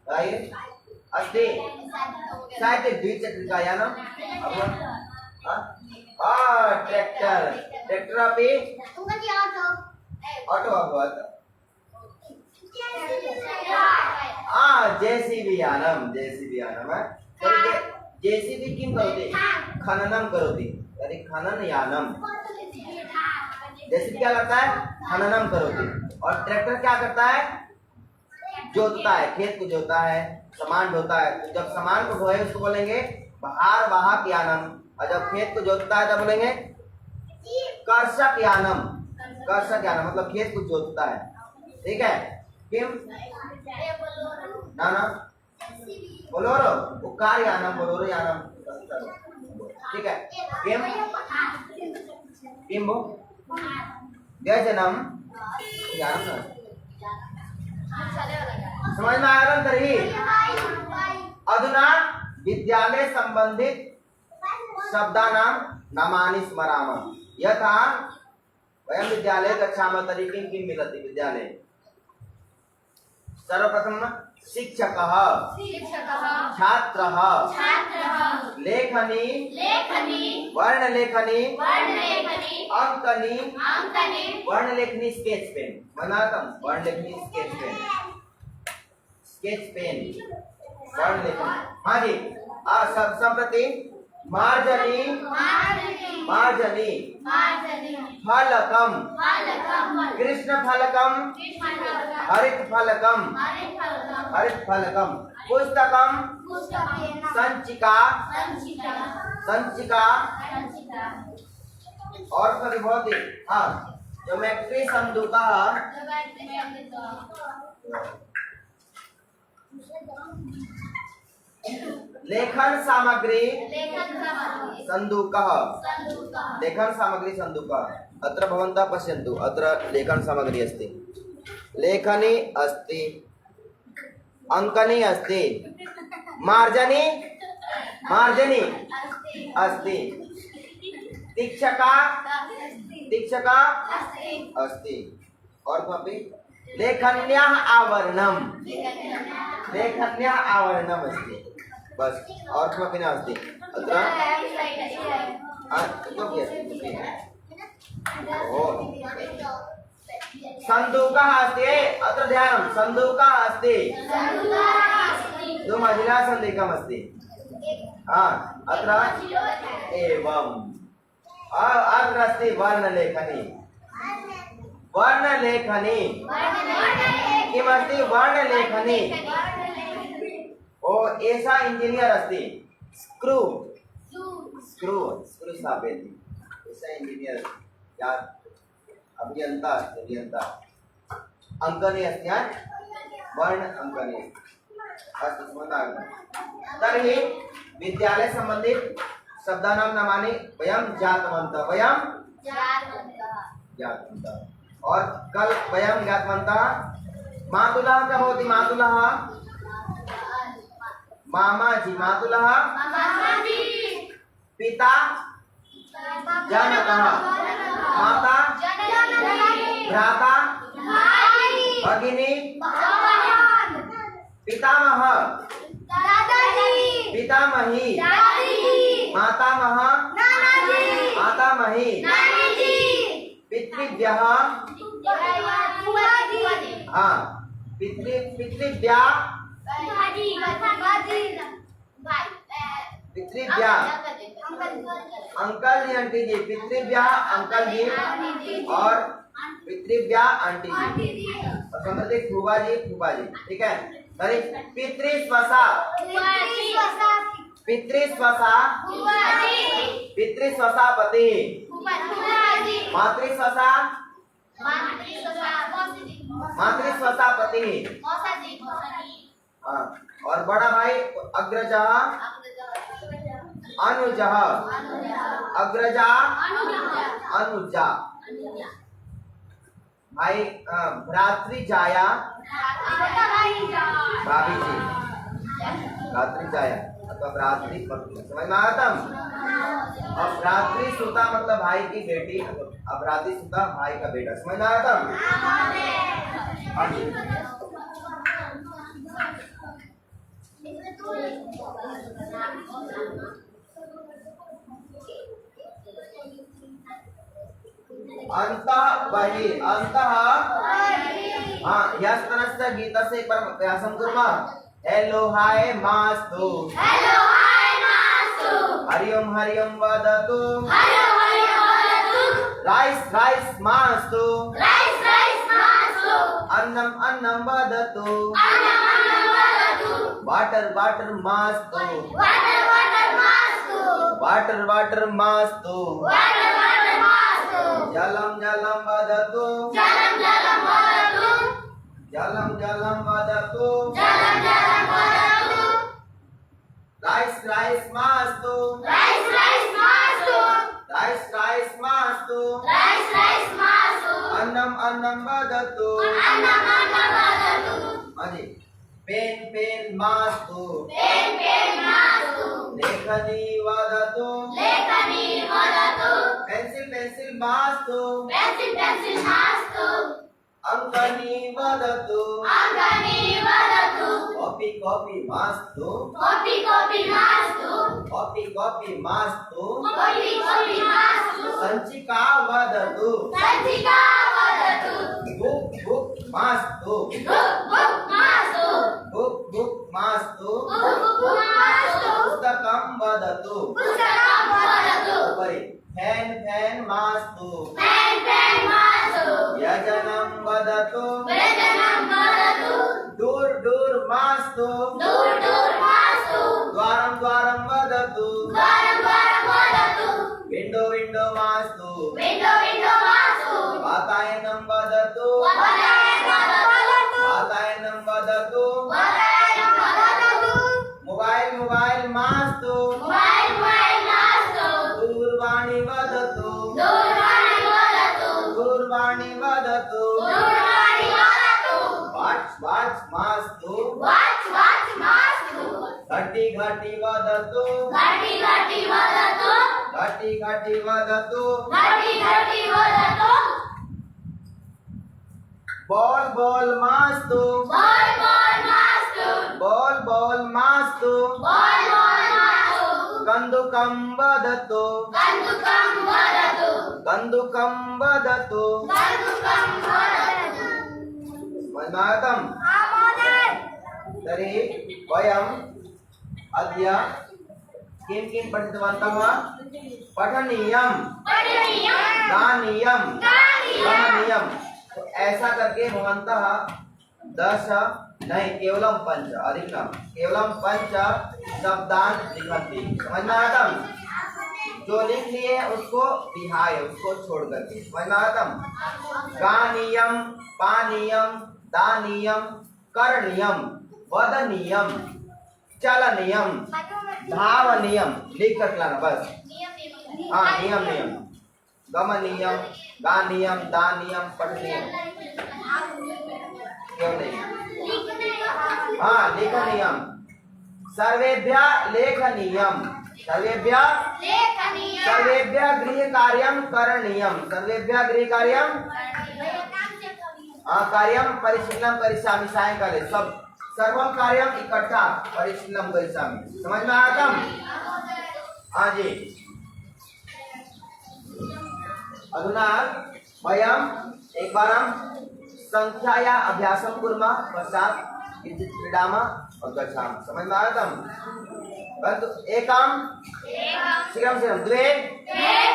बताइए। अस्ति शायद द्विचक्रिकायानम, ट्रैक्टर, ट्रैक्टर अपी ऑटो अभवत्। जेसीबी यानम, जेसीबी यानम है। जेसीबी किं करोति? खननम करोति, यानी खनन यानम। जेसीबी क्या करता है? खननम करोति। और ट्रैक्टर क्या करता है? जोतता है, खेत को जोतता है, सामान ढोता है। तो जब सामान को ढोए उसको बोलेंगे भारवाहक यानम, और जब खेत को जोतता है तब बोलेंगे कर्षक यानम। कर्षक यानम मतलब खेत को जोतता है। ठीक है? किम ना ना बोलोरो, वो कार यानम, बोलोरो यानम। ठीक है? किम किम वो व्यजनम यानम ना। समझ में आया ना? तर्हि अधुना विद्यालय संबंधित शब्दानां नामानि स्मरामः। यथा वयं विद्यालये गच्छामः तर्हि किं किं मिलति विद्यालये? सर्वप्रथम शिक्षकः, छात्रः, लेखनी, वर्णलेखनी, अंकनी, वर्णलेखनी स्केच पेन। बनातम वर्णलेखनी स्केच पेन, स्केच पेन, वर्णलेखनी। हाँ जी। संप्रति मार्जनी, मार्जनी, फलकम, कृष्ण फलकम, हरित फलकम, हरित फलकम, पुस्तकम, संचिका, संचिका। और सभी बहुत ही ज्योमेट्री संदूका, लेखन सामग्री संदूकः, लेखन सामग्री संदूकः। अत्र भवन्तः पश्यन्तु, अत्र लेखन सामग्री अस्ति, लेखनी अस्ति, अंकनी अस्ति, मार्जनी, मार्जनी अस्ति, तीक्षका, तीक्षका अस्ति। और कॉपी लेखन्याः आवरणम, लेखन्याः आवरणम अस्ति। बस और किमपि नास्ति अत्र। संदूकः अस्ति, अत्र ध्यानं, संदूकः अस्ति, दो महिला संदूकम् अस्ति। अत्र एवं अत्र अस्ति वर्णलेखनी, वर्णलेखनी किमस्ति? वर्णलेखनी। ओ ऐसा इंजीनियर अस्ति, स्क्रू, स्क्रू, स्क्रू स्थापयति, ऐसा इंजीनियर या अभियंता अस्ति, अभियंता। अंकनी अस्ति, वर्ण अंकनी अस्ति। तर्हि विद्यालय संबंधित शब्दानां नामानि वयं ज्ञातवन्तः, वयं ज्ञातवन्तः। और कल वयं ज्ञातवन्तः मातुलः क्या भवति? मातुलः मामाजी, मातुलः पिता जनकः, माता भ्राता भगिनी पितामह पितामही मातामह मातामही पितृभ्यः पितृभ्या पितृभ्या अंकल जी आंटी जी, पितृभ्या अंकल जी और पितृभ्या आंटी जी, और समझते फूफा जी, फूफा जी। ठीक है? अरे पितृस्वसा, पितृस्वसा, पितृस्वसापति, मातृस्वसा, मातृस्वसापति। और बड़ा भाई अग्रजा, अनुजः अग्रजा अनुजा भाई भ्रातृजाया भाभी जी भ्रातृजाया अथवा भ्रातृ पत्नी समझ में आता। अब भ्रातृसुता मतलब भाई की बेटी, अब भ्रातृसुता भाई का बेटा समझ में आता। अंतः बहि अंतः हाँ यस्तनस्य गीतस्य एक बार अभ्यासं कुर्मः। हेलो हाय मास्तु हरि ओम वदतु राइस राइस मास्तु अन्नम वदतु वाटर वाटर मास्तु वाटर मास्तु जलम वदतु जलम वदतु राइस मास्तु राइस मास्तु अन्नम वदतु अजी पेन मास्तु लेखनी वदतु पेंसिल मास्तु अंकनी वदतु कॉपी मास्तु संचिका वदतु बुक मास्तु बुक मास्तु पुस्तकं वदतु उपरि फैन मास्तु व्यजनं वदतु दूर मास्तु द्वारं वदतु विंडो मास्तु वातायनं वदतु मोबाइल मास्तु दूरवाणी वदतु वाच मास्तु घटी वदतु बॉल मास्तु कंदुकं वदतु मनातम तर्हि वयम् अद्य किं पठितवन्तः पठनीयं दानीयं गमनीयं। तो ऐसा करके भवन्तः 10 नहीं केवलम 5 अधिक न केवलम 5 शब्दान लिखन्ति समझ में आता। जो लिख लिए उसको विहाय उसको छोड़ करके समझ में आता। गानीयम पानीयम दानीयम करणीयम वदनीयम चलनीयम धावनीयम लिख कर लाना बस। हाँ नियम गमनीयम गानीयम दानीयम पठनीयम क्यों नहीं। हाँ लेखनीयम सर्वेभ्यः लेखनीयम सर्वेभ्यः गृह कार्यं करणीयम कार्यं परिशीलनं करिष्यामि सायंकाले सब सर्वं कार्यं इकट्ठा परिशीलनं करिष्यामि समझ में आता। हाँ जी अधुना वयम् एकवारं संख्याया अभ्यासं कुर्मः पश्चात् किञ्चित् क्रीडामः और गच्छामः समझ में आगतम्। परन्तु एकं शीघ्रं द्वे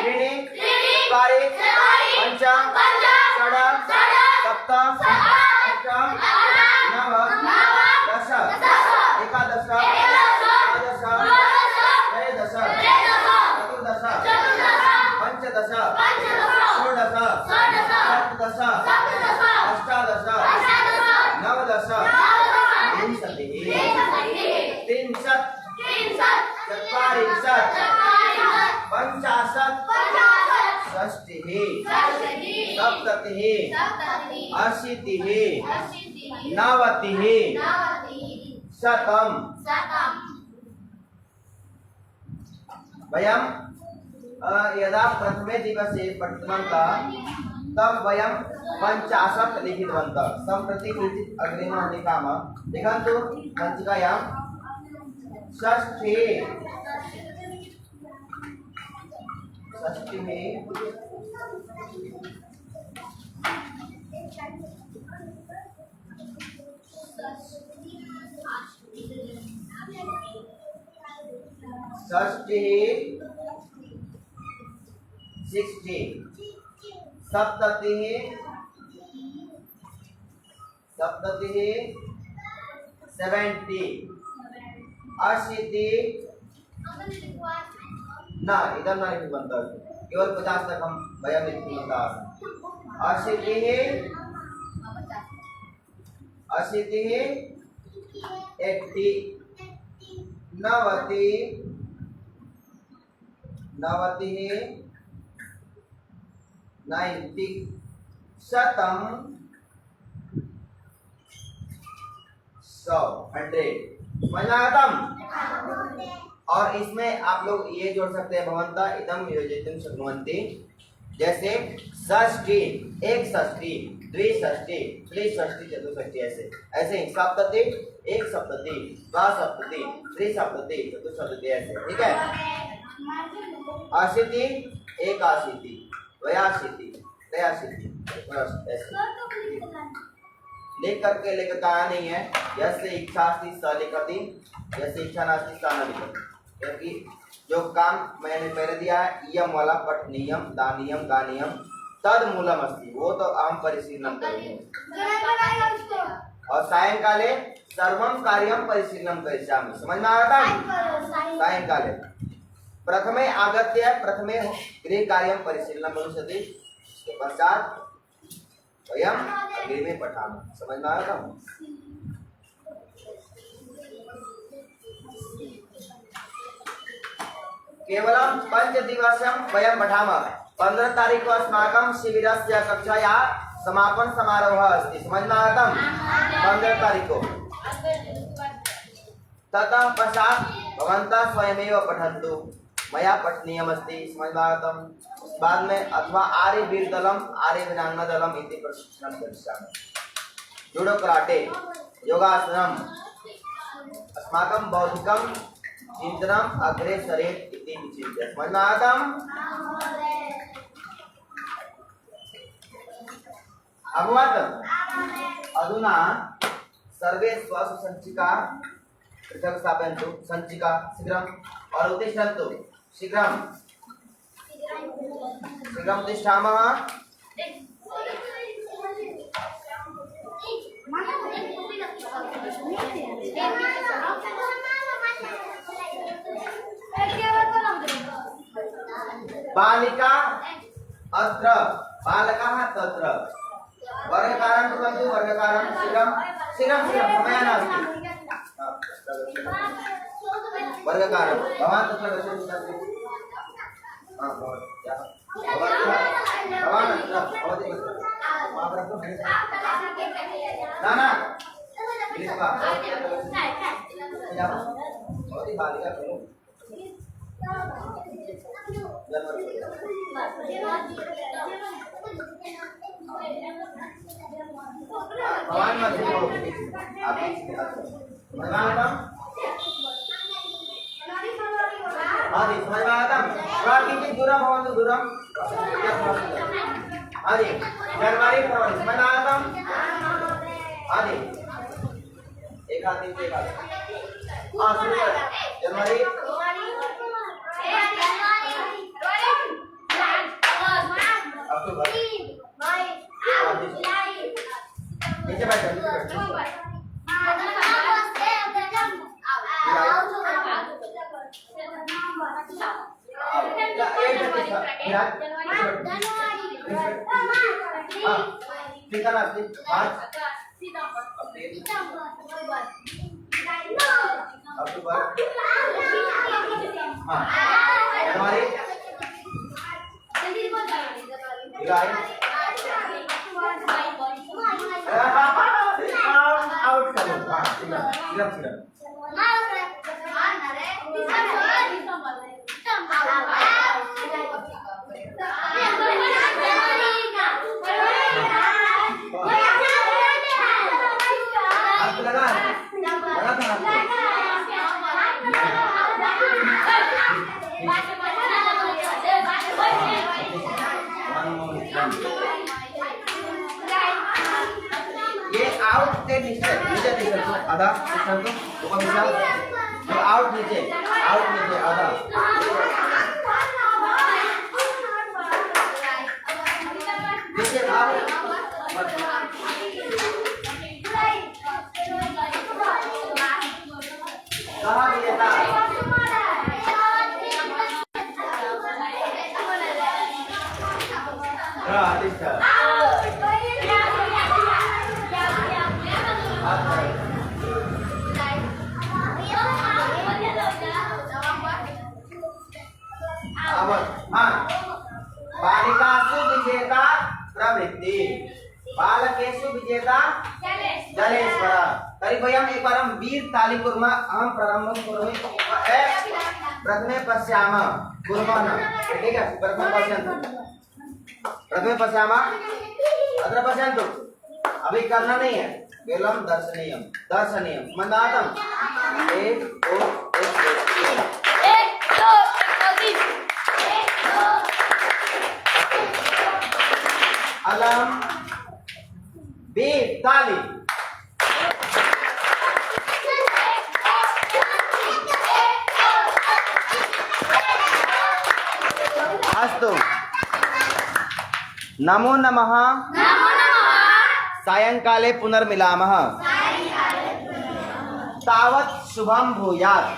त्रीणि चत्वारि पञ्च षड् सप्त अष्ट नव दश एकादश द्वादश त्रयोदश चतुर्दश पंचदश षोडश सप्तदश अष्टादश नवदश विंशतिः त्रिंशत् चत्वारिंशत् सप्ततिः सप्ततिः अशीतिः अशीतिः नवतिः नवतिः शतम् शतम् वयं यदा प्रथमे दिवसे पठितवन्तः तब वयं 50 लिखितवन्तः सम्प्रति किञ्चित् अग्रिमः लिखामः। लिखन्तु सञ्चिकायां षष्ठे षष्ठे 60 सप्ततिः 70 अशीतिः ना इधर ना लिखी बनता केवल 50 तक हम वयं लिखितवन्तः। अशीतिः 80 नवतिः 90 शतम् 100 और इसमें आप लोग ये जोड़ सकते हैं भवन्तः इदं योजयितुं शक्नुवन्ति। जैसे षष्ठी एक षष्ठी द्विषष्ठी त्रिषष्ठी चतुष्षष्ठी ऐसे ही सप्तति एक सप्तति द्विसप्तति त्रिसप्तति चतुष्सप्तति ऐसे ठीक है। अशीति एकाशीति द्वयाशीति त्रयाशीति ऐसे लिख करके लेकर आया नहीं है। यस्य इच्छा अस्ति स लिखति यस्य इच्छा नास्ति स न लिखति। क्योंकि जो काम मैंने पहले दिया है इयम वाला पठनीयम दानीयम गानीयम तद मूलम अस्ति वो तो अहम परिशीलनम करेंगे। और सायंकाले सर्वं कार्यं परिशीलनम करिष्यामि। समझ में आ रहा है? सायंकाले प्रथमे आगत्य प्रथमे गृह कार्यं परिशीलनम भविष्यति। इसके पश्चात वयं अग्रिमे पठामः। समझ में आ रहा है? केवलं 5 दिवसं वयं पठामः। 15 तारीख को अस्माकं शिबिरस्य कक्षायाः समापन समारोहः अस्ति। समझ में आगतं? 15 तारीख को। ततः पश्चात् भवन्तः स्वयमेव पठन्तु। मया पठनीयमस्ति। समझ में आगतं? बाद में अथवा आर्य वीर दलम आर्य वीरांगना दलम इति प्रशिक्षणं करिष्यामि। जूडो कराटे योगासनम अस्माकं बौद्धिकं चिन्तनम् अग्रे सरेत् इति विचिन्त्य। समझ में आगतं? अभवत्? अधुना सर्वे स्वसञ्चिका पृथक् स्थापयन्तु। सञ्चिका शीघ्रम् और उत्तिष्ठन्तु। शीघ्रं उत्तिष्ठामः। बालिका अत्र बालकः तत्र। वर्गकारं कुर्वन्तु। वर्गकारं शीघ्रं समयः नास्ति। वर्गकारं भवान् तत्र गच्छतु। भवान् भवती ना भवती बालिका खलु भवान् मध्ये आदि समयवादम किंचित दूरं भवन्तु। दूरं आदि जनवरी फरवरी समयवादम आदि एक हाथ तीन एक हाथ शुरू कर। जनवरी अक्टूबर नीचे बैठ अक्टूबर जुलाई दीर्घाक्षरम आपको लगा था आपको ये आउट के नीचे नीचे आधा ऊपर bisa जो आउट नीचे आधा नीचे आउट कहाँ विजेता बालिकासु विजेता प्रवृत्ति बालकेषु विजेता जलेश्वर तर्हि वयम् एकवारं वीर ताली कुर्मः अहं प्रारम्भं करोमि प्रथमे पश्यामः कुर्मः ठीक है प्रथमे पश्यामः अत्र पश्यन्तु अभी करना नहीं है केवलं दर्शनीयं मन्दातम् 1 2 अलम बी ताली अस्तु नमो नमः सायंकाले पुनर्मिलामः तावत् शुभं भूयात्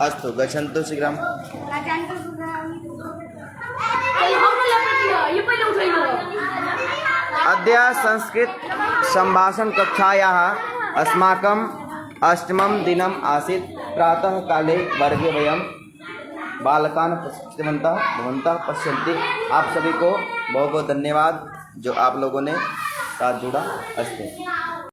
अस्तु गच्छन्तु शीघ्रम् अद्य संस्कृत संभाषण कक्षायाः अस्माकम् अष्टमं दिनम् आसीत् प्रातः काले वर्गे वयं बालकान् प्रशिक्षितवन्तः भवन्तः पश्यन्ति आप सभी को बहुत बहुत धन्यवाद जो आप लोगों ने साथ जुड़ा अस्ति।